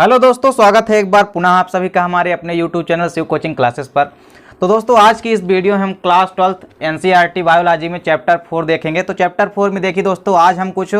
Hello दोस्तों, स्वागत है एक बार पुनः आप सभी का हमारे अपने YouTube channel Shiv coaching classes पर। तो दोस्तों आज की इस वीडियो में हम क्लास 12 NCERT बायोलॉजी में चैप्टर 4 देखेंगे। तो चैप्टर 4 में देखिए दोस्तों, आज हम कुछ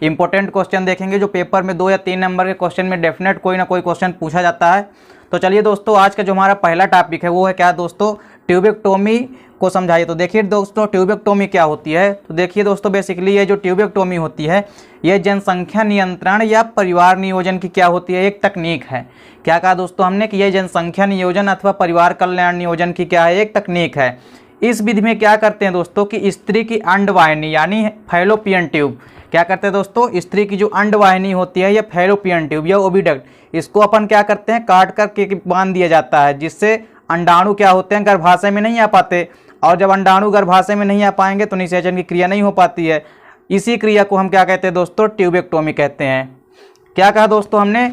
इंपॉर्टेंट क्वेश्चन देखेंगे जो पेपर में 2 या 3 नंबर के क्वेश्चन में डेफिनेट कोई ना कोई क्वेश्चन पूछा जाता है। तो चलिए दोस्तों, आज का जो हमारा पहला टॉपिक है वो है क्या दोस्तों, ट्यूबेक्टोमी को समझाइए। तो देखिए दोस्तों, ट्यूबेक्टोमी क्या होती है। तो देखिए दोस्तों, बेसिकली ये जो ट्यूबेक्टोमी होती है ये जनसंख्या नियंत्रण या परिवार नियोजन की क्या होती है, एक तकनीक है। क्या कहा दोस्तों हमने कि ये जनसंख्या नियोजन अथवा परिवार कल्याण नियोजन की क्या है, एक तकनीक है। इस विधि में क्या करते हैं दोस्तों कि स्त्री की अंडवाहिनी यानी फैलोपियन ट्यूब, क्या करते हैं दोस्तों, स्त्री की जो अंडवाहिनी होती है या फैलोपियन ट्यूब या ओविडक्ट, इसको अपन क्या करते हैं काट करके बांध दिया जाता है, जिससे अंडाणु क्या होते हैं गर्भाशय में नहीं आ पाते। और जब अंडाणु गर्भाशय में नहीं आ पाएंगे तो निषेचन की क्रिया नहीं हो पाती है। इसी क्रिया को हम क्या कहते हैं दोस्तों, ट्यूबेक्टोमी कहते हैं। क्या कहा दोस्तों हमने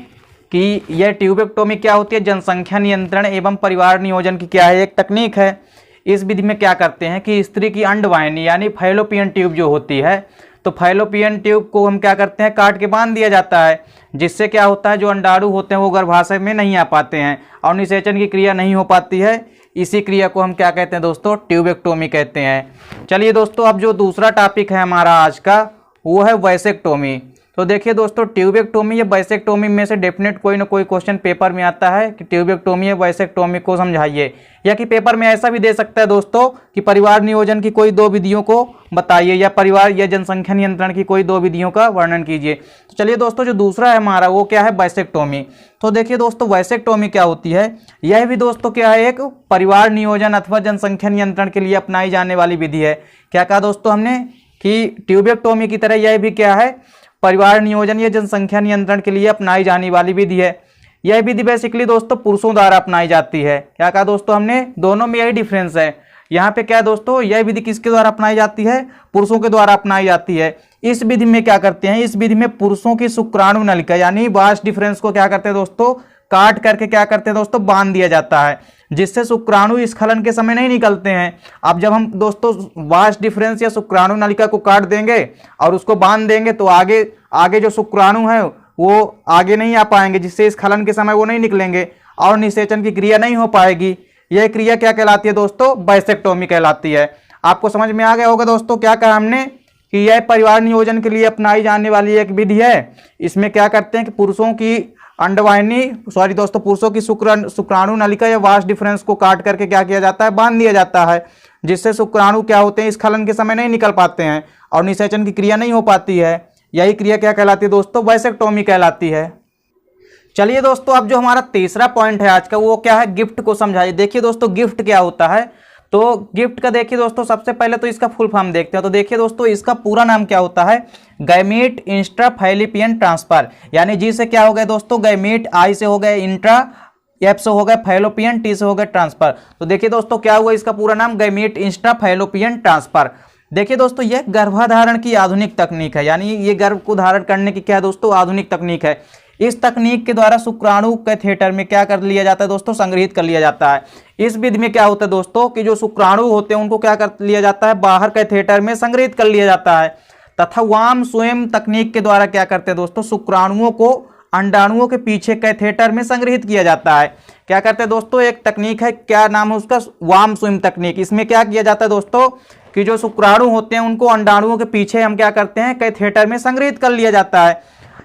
कि यह ट्यूबेक्टोमी क्या होती है, जनसंख्या नियंत्रण एवं परिवार नियोजन की क्या है, एक तकनीक है। इस विधि में क्या करते हैं कि स्त्री की अंडवाहिनी यानी फैलोपियन ट्यूब जो होती है, तो फैलोपियन ट्यूब को हम क्या करते हैं काट के बांध दिया जाता है, जिससे क्या होता है जो अंडाणु होते हैं वो गर्भाशय में नहीं आ पाते हैं और निषेचन की क्रिया नहीं हो पाती है। इसी क्रिया को हम क्या कहते हैं दोस्तों, ट्यूबेक्टोमी कहते हैं। चलिए दोस्तों, अब जो दूसरा टॉपिक है हमारा आज का वो है वैसेक्टोमी। तो देखिए दोस्तों, ट्यूबेक्टोमी या वैसेक्टोमी में से डेफिनेट कोई ना कोई क्वेश्चन पेपर में आता है कि ट्यूबेक्टोमी या वैसेक्टोमी को समझाइए, या कि पेपर में ऐसा भी दे सकता है दोस्तों कि परिवार नियोजन की कोई 2 विधियों को बताइए या परिवार या जनसंख्या नियंत्रण की कोई 2 विधियों का वर्णन कीजिए। तो चलिए दोस्तों, जो दूसरा है हमारा वो क्या है, वैसेक्टोमी। तो देखिए दोस्तों, वैसेक्टोमी क्या होती है, यह भी दोस्तों क्या है, एक परिवार नियोजन अथवा जनसंख्या नियंत्रण के लिए अपनाई जाने वाली विधि है। क्या कहा दोस्तों हमने कि ट्यूबेक्टोमी की तरह यह भी क्या है, परिवार नियोजन या जनसंख्या नियंत्रण के लिए अपनाई जाने वाली विधि है। यह विधि बेसिकली दोस्तों पुरुषों द्वारा अपनाई जाती है। क्या कहा दोस्तों हमने, दोनों में यही डिफरेंस है। यहाँ पे क्या है दोस्तों, यह विधि किसके द्वारा अपनाई जाती है, पुरुषों के द्वारा अपनाई जाती है। इस विधि में क्या करते हैं, इस विधि में पुरुषों की शुक्राणु नलिका यानी वास डिफरेंस को क्या करते हैं दोस्तों, काट करके क्या करते हैं दोस्तों, बांध दिया जाता है, जिससे शुक्राणु स्खलन के समय नहीं निकलते हैं। अब जब हम दोस्तों वास डिफरेंस या शुक्राणु नलिका को काट देंगे और उसको बांध देंगे तो आगे जो शुक्राणु है वो आगे नहीं आ पाएंगे, जिससे स्खलन के समय वो नहीं निकलेंगे और निषेचन की क्रिया नहीं हो पाएगी। यह क्रिया क्या कहलाती है दोस्तों, वैसेक्टोमी कहलाती है। आपको समझ में आ गया होगा दोस्तों क्या कहा हमने कि यह परिवार नियोजन के लिए अपनाई जाने वाली एक विधि है। इसमें क्या करते हैं कि पुरुषों की पुरुषों की शुक्राणु नलिका या वास डिफरेंस को काट करके क्या किया जाता है, बांध दिया जाता है, जिससे शुक्राणु क्या होते हैं स्खलन के समय नहीं निकल पाते हैं और निषेचन की क्रिया नहीं हो पाती है। यही क्रिया क्या कहलाती है दोस्तों, वैसेक्टोमी कहलाती है। चलिए दोस्तों, अब जो हमारा तीसरा पॉइंट है आज का वो क्या है, गिफ्ट को समझाइए। देखिए दोस्तों, गिफ्ट क्या होता है। तो गिफ्ट का देखिए दोस्तों, सबसे पहले तो इसका फुल फॉर्म देखते हैं। तो देखिए दोस्तों, इसका पूरा नाम क्या होता है, गैमीट इंट्राफैलोपियन ट्रांसफर। यानी जी से क्या हो गया दोस्तों, गैमीट, आई से हो गया इंट्रा, एफ से हो गया फैलोपियन, टी से हो गया ट्रांसफर। तो देखिए दोस्तों क्या हुआ, इसका पूरा नाम गैमीट इंट्राफैलोपियन ट्रांसफर। देखिए दोस्तों, यह गर्भाधारण की आधुनिक तकनीक है, यानी ये गर्भ को धारण करने की क्या है दोस्तों, आधुनिक तकनीक है। इस तकनीक के द्वारा शुक्राणु कैथेटर में क्या कर लिया जाता है दोस्तों, संग्रहित कर लिया जाता है। इस विधि में क्या होता है दोस्तों कि जो शुक्राणु होते हैं उनको क्या कर लिया जाता है, बाहर कैथेटर में संग्रहित कर लिया जाता है, तथा वाम स्वयं तकनीक के द्वारा क्या करते हैं दोस्तों, शुक्राणुओं को अंडाणुओं के पीछे कैथेटर में संग्रहित किया जाता है। क्या करते हैं दोस्तों, एक तकनीक है, क्या नाम है उसका, वाम स्वयं तकनीक। इसमें क्या किया जाता है दोस्तों कि जो शुक्राणु होते हैं उनको अंडाणुओं के पीछे हम क्या करते हैं, कैथेटर में संग्रहित कर लिया जाता है।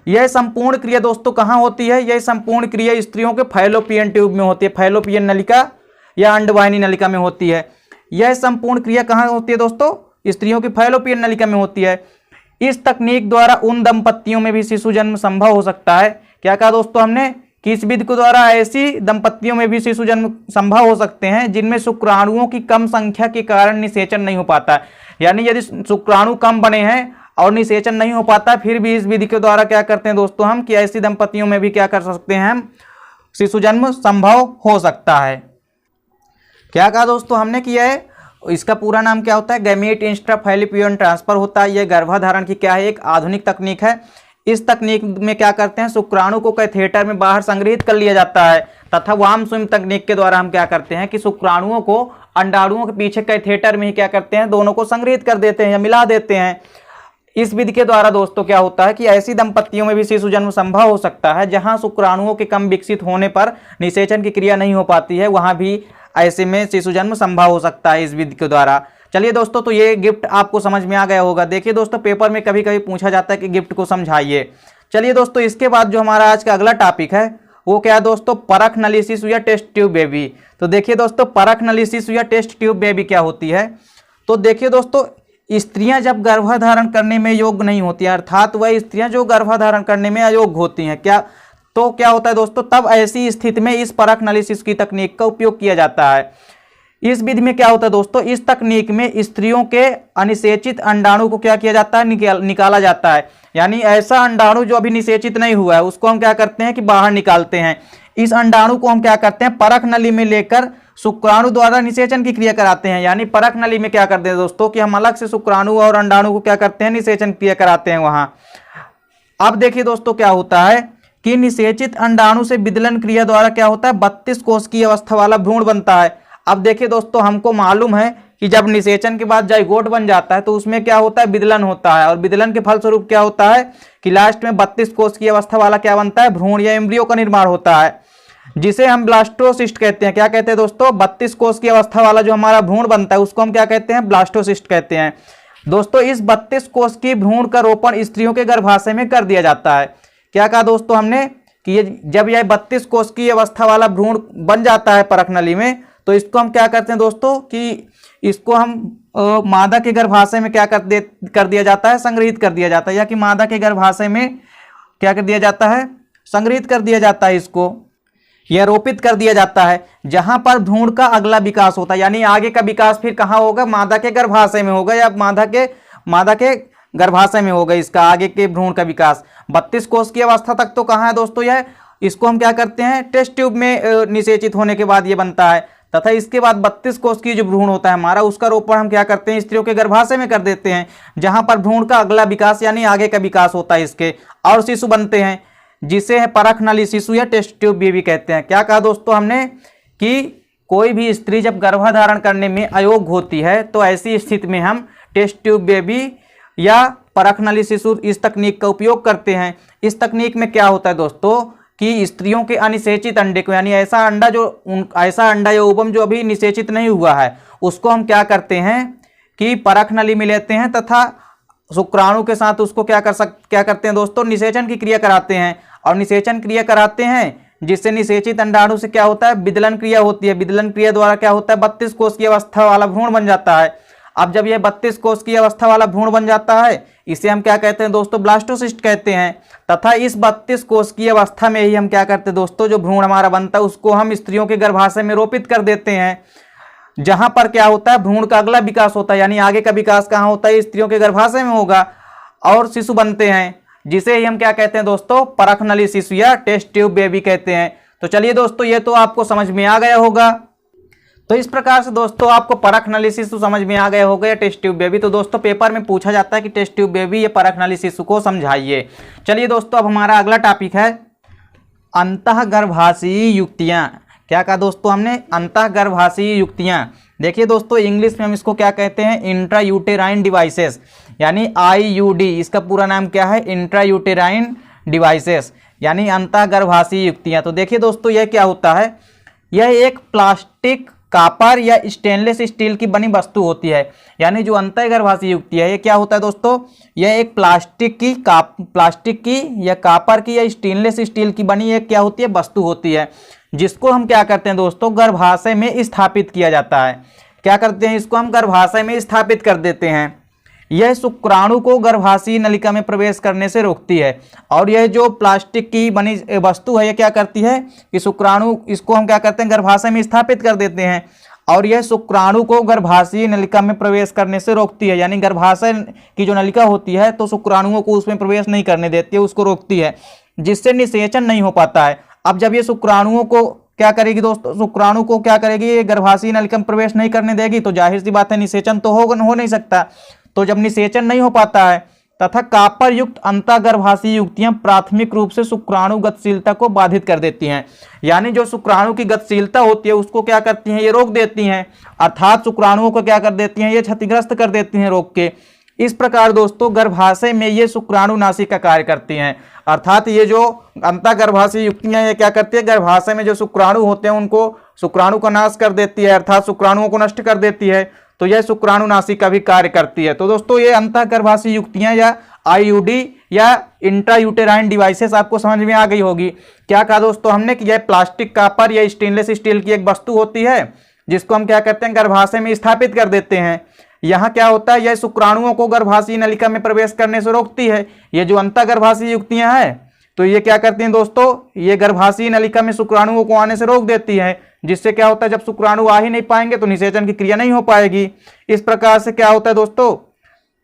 यह संपूर्ण क्रिया दोस्तों कहाँ होती है, यह संपूर्ण क्रिया स्त्रियों के फैलोपियन ट्यूब में होती है, फैलोपियन नलिका या अंडवाहिनी नलिका में होती है। यह संपूर्ण क्रिया कहाँ होती है दोस्तों, स्त्रियों की फैलोपियन नलिका में होती है। इस तकनीक द्वारा उन दंपतियों में भी शिशु जन्म संभव हो सकता है। क्या कहा दोस्तों हमने कि इस विधि के द्वारा ऐसी दंपतियों में भी शिशु जन्म संभव हो सकते हैं जिनमें शुक्राणुओं की कम संख्या के कारण निषेचन नहीं हो पाता है। यानी यदि शुक्राणु कम बने हैं और निषेचन नहीं हो पाता, फिर भी इस विधि के द्वारा क्या करते हैं दोस्तों हम कि ऐसी दंपतियों में भी क्या कर सकते हैं हम, शिशु जन्म संभव हो सकता है। क्या कहा दोस्तों हमने किया है, इसका पूरा नाम क्या होता है, गैमीट इंट्राफैलोपियन ट्रांसफर होता है। यह गर्भाधारण की क्या है, एक आधुनिक तकनीक है। इस तकनीक में क्या करते हैं, शुक्राणु को कैथेटर में बाहर संग्रहित कर लिया जाता है, तथा वाम स्वयं तकनीक के द्वारा हम क्या करते हैं कि शुक्राणुओं को अंडाणुओं के पीछे कैथेटर में ही क्या करते हैं, दोनों को संग्रहित कर देते हैं या मिला देते हैं। इस विधि के द्वारा दोस्तों क्या होता है कि ऐसी दंपत्तियों में भी शिशु जन्म संभव हो सकता है जहां शुक्राणुओं के कम विकसित होने पर निषेचन की क्रिया नहीं हो पाती है, वहां भी ऐसे में शिशु जन्म संभव हो सकता है इस विधि के द्वारा। चलिए दोस्तों, तो ये गिफ्ट आपको समझ में आ गया होगा। देखिए दोस्तों, पेपर में कभी कभी पूछा जाता है कि गिफ्ट को समझाइए। चलिए दोस्तों, इसके बाद जो हमारा आज का अगला टॉपिक है वो क्या है दोस्तों, परख नली शिशु या टेस्ट ट्यूब बेबी। तो देखिए दोस्तों, परख नली शिशु या टेस्ट ट्यूब बेबी क्या होती है। तो देखिए दोस्तों, स्त्रियां जब गर्भाधारण करने में योग्य नहीं होती हैं, अर्थात वह स्त्रियां जो गर्भाधारण करने में अयोग्य होती हैं, क्या होता है दोस्तों, तब ऐसी स्थिति में इस परख नली शिशु की तकनीक का उपयोग किया जाता है। इस विधि में क्या होता है दोस्तों, इस तकनीक में स्त्रियों के अनिषेचित अंडाणु को क्या किया जाता है, निकाला जाता है। यानी ऐसा अंडाणु जो अभी निषेचित नहीं हुआ है उसको हम क्या करते हैं कि बाहर निकालते हैं। इस अंडाणु को हम क्या करते हैं, परख नली में लेकर शुक्राणु द्वारा निषेचन की क्रिया कराते हैं। यानी परख नली में क्या करते हैं दोस्तों कि हम अलग से शुक्राणु और अंडाणु को क्या करते हैं, निषेचन क्रिया कराते हैं वहां। अब देखिए दोस्तों, क्या होता है कि निषेचित अंडाणु से विदलन क्रिया द्वारा क्या होता है, 32 कोष की अवस्था वाला भ्रूण बनता है। अब देखिए दोस्तों, हमको मालूम है कि जब निषेचन के बाद जाइगोट बन जाता है तो उसमें क्या होता है, विदलन होता है, और विदलन के फलस्वरूप क्या होता है कि लास्ट में 32 कोष की अवस्था वाला क्या बनता है, भ्रूण या एम्ब्रियो का निर्माण होता है, जिसे हम ब्लास्टोसिस्ट कहते हैं। क्या कहते हैं दोस्तों, 32 कोष की अवस्था वाला जो हमारा भ्रूण बनता है उसको हम क्या कहते हैं, ब्लास्टोसिस्ट कहते हैं। दोस्तों, इस 32 कोष की भ्रूण का रोपण स्त्रियों के गर्भाशय में कर दिया जाता है। क्या कहा दोस्तों हमने कि जब यह 32 कोष की अवस्था वाला भ्रूण बन जाता है परख नली में, तो इसको हम क्या करते हैं दोस्तों कि इसको हम मादा के गर्भाशय में क्या कर दिया जाता है, संग्रहित कर दिया जाता है, या कि मादा के गर्भाशय में क्या कर दिया जाता है, संग्रहित कर दिया जाता है, इसको यह रोपित कर दिया जाता है, जहां पर भ्रूण का अगला विकास होता है। यानी आगे का विकास फिर कहाँ होगा, मादा के गर्भाशय में होगा, या मादा के गर्भाशय में होगा इसका आगे के भ्रूण का विकास। 32 कोष की अवस्था तक तो कहाँ है दोस्तों, यह इसको हम क्या करते हैं, टेस्ट ट्यूब में निषेचित होने के बाद ये बनता है, तथा इसके बाद 32 कोष की जो भ्रूण होता है हमारा, उसका रोपण हम क्या करते हैं, स्त्रियों के गर्भाशय में कर देते हैं, जहां पर भ्रूण का अगला विकास यानी आगे का विकास होता है इसके, और शिशु बनते हैं, जिसे है परख नली शिशु या टेस्ट ट्यूब बेबी कहते हैं। क्या कहा दोस्तों हमने कि कोई भी स्त्री जब गर्भाधारण करने में अयोग्य होती है तो ऐसी स्थिति में हम टेस्ट ट्यूब बेबी या परख नली शिशु इस तकनीक का उपयोग करते हैं। इस तकनीक में क्या होता है दोस्तों कि स्त्रियों के अनिषेचित अंडे को, यानी ऐसा अंडा या ओवम जो अभी निषेचित नहीं हुआ है, उसको हम क्या करते हैं कि परख नली में लेते हैं तथा शुक्राणु के साथ उसको क्या करते हैं दोस्तों, निषेचन की क्रिया कराते हैं, और निषेचन क्रिया कराते हैं जिससे निषेचित अंडाणु से क्या होता है, विदलन क्रिया होती है। विदलन क्रिया द्वारा क्या होता है, 32 कोष की अवस्था वाला भ्रूण बन जाता है। अब जब यह 32 कोष की अवस्था वाला भ्रूण बन जाता है, इसे हम क्या कहते हैं दोस्तों, ब्लास्टोसिस्ट कहते हैं। तथा इस 32 कोष की अवस्था में ही हम क्या करते हैं दोस्तों, जो भ्रूण हमारा बनता है उसको हम स्त्रियों के गर्भाशय में रोपित कर देते हैं, जहां पर क्या होता है, भ्रूण का अगला विकास होता है, यानी आगे का विकास कहाँ होता है, स्त्रियों के गर्भाशय में होगा, और शिशु बनते हैं, जिसे ही हम क्या कहते हैं दोस्तों, परख नली शिशु या टेस्ट ट्यूब बेबी कहते हैं। तो चलिए दोस्तों, ये तो आपको समझ में आ गया होगा। तो इस प्रकार से दोस्तों आपको परख नली शिशु समझ में आ गया होगा या टेस्ट ट्यूब बेबी। तो दोस्तों पेपर में पूछा जाता है कि टेस्ट ट्यूब बेबी या परख नली शिशु को समझाइए। चलिए दोस्तों, अब हमारा अगला टॉपिक है अंतःगर्भाशयी युक्तियां। क्या कहा दोस्तों हमने, अंतःगर्भाशयी युक्तियां। देखिए दोस्तों, इंग्लिश में हम इसको क्या कहते हैं, इंट्रायूटेराइन डिवाइसेस, यानी IUD। इसका पूरा नाम क्या है, इंट्रायूटेराइन डिवाइसेस, यानी अंतःगर्भाशयी युक्तियां। तो देखिए दोस्तों, यह क्या होता है, यह एक प्लास्टिक, कॉपर या स्टेनलेस स्टील की बनी वस्तु होती है। यानी जो अंतःगर्भाशयी युक्ति है, ये क्या होता है दोस्तों, यह एक प्लास्टिक की या कॉपर की या स्टेनलेस स्टील की बनी एक क्या होती है, वस्तु होती है, जिसको हम क्या करते हैं दोस्तों, गर्भाशय में स्थापित किया जाता है। क्या करते हैं, इसको हम गर्भाशय में स्थापित कर देते हैं। यह शुक्राणु को गर्भाशयी नलिका में प्रवेश करने से रोकती है। और यह जो प्लास्टिक की बनी वस्तु है, यह क्या करती है कि शुक्राणु, इसको हम क्या करते हैं, गर्भाशय में स्थापित कर देते हैं, और यह शुक्राणु को गर्भाशयी नलिका में प्रवेश करने से रोकती है। यानी गर्भाशय की जो नलिका होती है तो शुक्राणुओं को उसमें प्रवेश नहीं करने देती है, उसको रोकती है, जिससे निषेचन नहीं हो पाता है। अब जब ये शुक्राणुओं को क्या करेगी दोस्तों, शुक्राणु को क्या करेगी, ये गर्भाशयी नलिका में प्रवेश नहीं करने देगी, तो जाहिर सी बात है निषेचन तो हो नहीं सकता। तो जब निषेचन नहीं हो पाता है तथा कॉपर युक्त अंतःगर्भाशयी युक्तियां प्राथमिक रूप से शुक्राणु गतिशीलता को बाधित कर देती हैं। यानी जो शुक्राणु की गतिशीलता होती है उसको क्या करती हैं, ये रोक देती हैं, अर्थात शुक्राणुओं को क्या कर देती हैं, ये क्षतिग्रस्त कर देती हैं रोक के, इस प्रकार दोस्तों गर्भाशय में ये शुक्राणुनाशी का कार्य करती हैं। अर्थात ये जो अंतःगर्भाशय युक्तियां ये क्या करती है, गर्भाशय में जो शुक्राणु होते हैं उनको शुक्राणु का नाश कर देती है, अर्थात शुक्राणुओं को नष्ट कर देती है। तो यह शुक्राणुनाशी का भी कार्य करती है। तो दोस्तों ये अंतःगर्भाशय युक्तियां या आईयूडी या इंट्रायूटेराइन डिवाइसेस आपको समझ में आ गई होगी। क्या कहा दोस्तों हमने कि यह प्लास्टिक, कॉपर या स्टेनलेस स्टील की एक वस्तु होती है जिसको हम क्या करते हैं, गर्भाशय में स्थापित कर देते हैं। यहाँ क्या होता है, यह शुक्राणुओं को गर्भाशय नलिका में प्रवेश करने से रोकती है। ये जो अंतःगर्भाशय युक्तियां हैं तो ये क्या करती हैं दोस्तों, ये गर्भाशय नलिका में शुक्राणुओं को आने से रोक देती है, जिससे क्या होता है जब शुक्राणु आ ही नहीं पाएंगे तो निषेचन की क्रिया नहीं हो पाएगी। इस प्रकार से क्या होता है दोस्तों,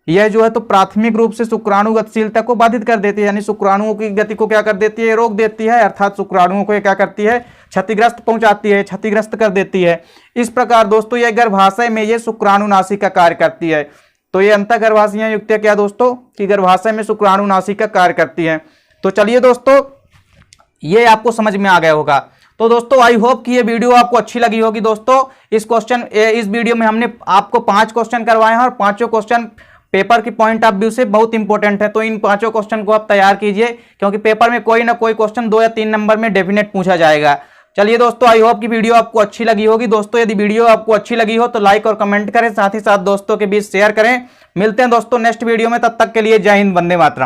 यह जो है तो प्राथमिक रूप से शुक्राणु गतिशीलता को बाधित कर देती है, यानी शुक्राणुओं की गति को क्या कर देती है, रोक देती है, अर्थात शुक्राणुओं को क्या करती है, क्षतिग्रस्त पहुंचाती है, क्षतिग्रस्त कर देती है। इस प्रकार दोस्तों यह गर्भाशय में ये शुक्राणुनाशी का कार्य करती है। तो ये अंतःगर्भाशय युक्तियां क्या दोस्तों कि गर्भाशय में शुक्राणुनाशी का कार्य करती है। तो चलिए दोस्तों ये आपको समझ में आ गया होगा। तो दोस्तों आई होप कि ये वीडियो आपको अच्छी लगी होगी। दोस्तों इस वीडियो में हमने आपको 5 क्वेश्चन करवाए हैं और 5 क्वेश्चन पेपर की पॉइंट ऑफ व्यू से बहुत इंपॉर्टेंट है। तो इन 5 क्वेश्चन को आप तैयार कीजिए, क्योंकि पेपर में कोई ना कोई क्वेश्चन 2 या 3 नंबर में डेफिनेट पूछा जाएगा। चलिए दोस्तों आई होप कि वीडियो आपको अच्छी लगी होगी। दोस्तों यदि वीडियो आपको अच्छी लगी हो तो लाइक और कमेंट करें, साथ ही साथ दोस्तों के बीच शेयर करें। मिलते हैं दोस्तों नेक्स्ट वीडियो में, तब तक के लिए जय हिंद, वंदे मातरम।